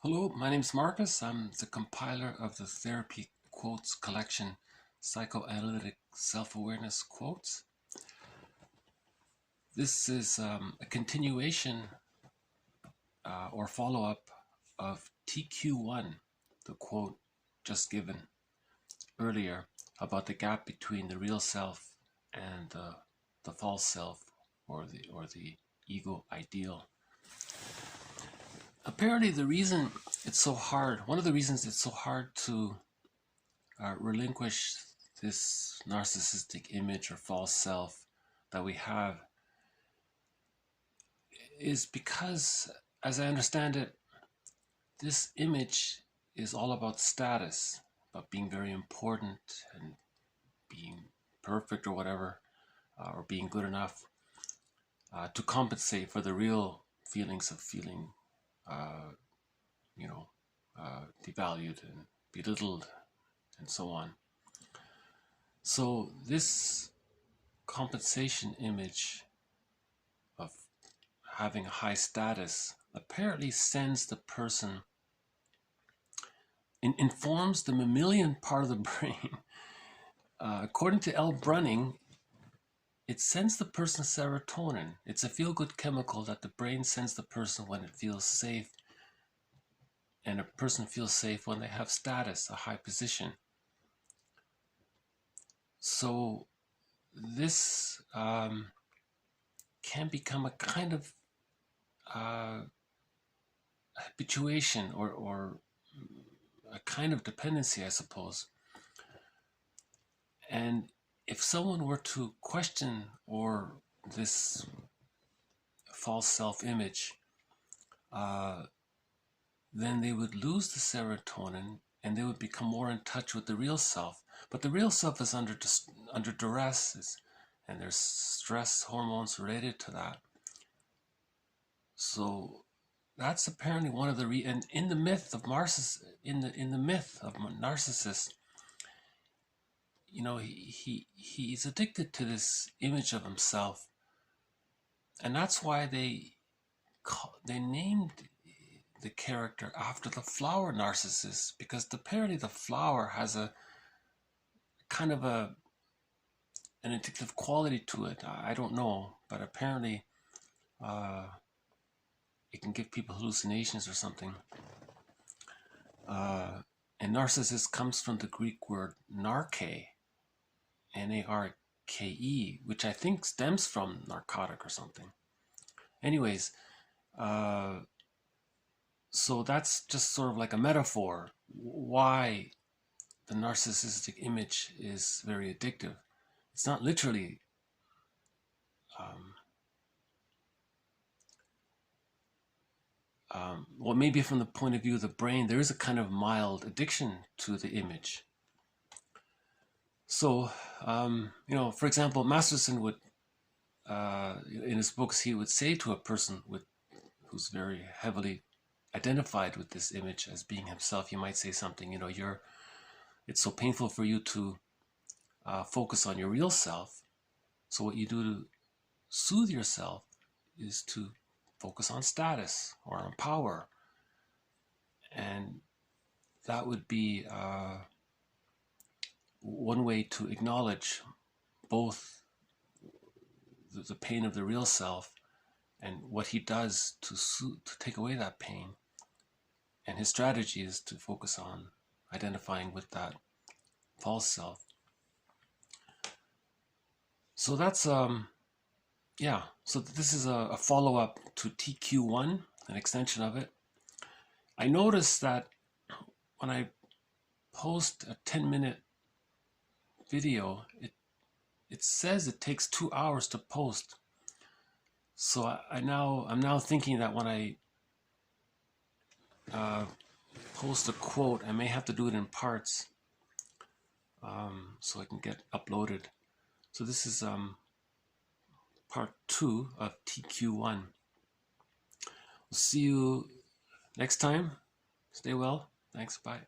Hello, my name's Marcus. I'm the compiler of the therapy quotes collection, Psychoanalytic Self-Awareness Quotes. This is a continuation or follow-up of TQ1, the quote just given earlier about the gap between the real self and the false self or the ego ideal. Apparently the reason it's so hard, one of the reasons it's so hard to relinquish this narcissistic image or false self that we have is because, as I understand it, this image is all about status, about being very important and being perfect or whatever, or being good enough to compensate for the real feelings of feeling, devalued and belittled and so on. So this compensation image of having a high status apparently sends the person, informs the mammalian part of the brain. According to L. Brunning, it sends the person serotonin. It's a feel-good chemical that the brain sends the person when it feels safe, and a person feels safe when they have status, a high position. So this can become a kind of habituation or a kind of dependency, I suppose. And if someone were to question or this false self-image, then they would lose the serotonin and they would become more in touch with the real self. But the real self is under duress, and there's stress hormones related to that. So that's apparently one of the and in the myth of Narcissus, in the myth of Narcissus, you know, he's addicted to this image of himself, and that's why they named the character after the flower Narcissus, because apparently the flower has a kind of an addictive quality to it. I don't know, but apparently it can give people hallucinations or something. And Narcissus comes from the Greek word narke, Narke, which I think stems from narcotic or something. Anyways, so that's just sort of like a metaphor why the narcissistic image is very addictive. It's not literally well, maybe from the point of view of the brain, there is a kind of mild addiction to the image. So, for example, Masterson would, in his books, he would say to a person who's very heavily identified with this image as being himself, you might say something, it's so painful for you to focus on your real self. So what you do to soothe yourself is to focus on status or on power. And that would be one way to acknowledge both the pain of the real self and what he does to take away that pain. And his strategy is to focus on identifying with that false self. So that's so this is a follow-up to TQ1, an extension of it. I noticed that when I post a 10-minute video, it says it takes 2 hours to post. So I'm now thinking that when I post a quote, I may have to do it in parts so it can get uploaded. So this is part 2 of TQ1. We'll see you next time. Stay well. Thanks. Bye.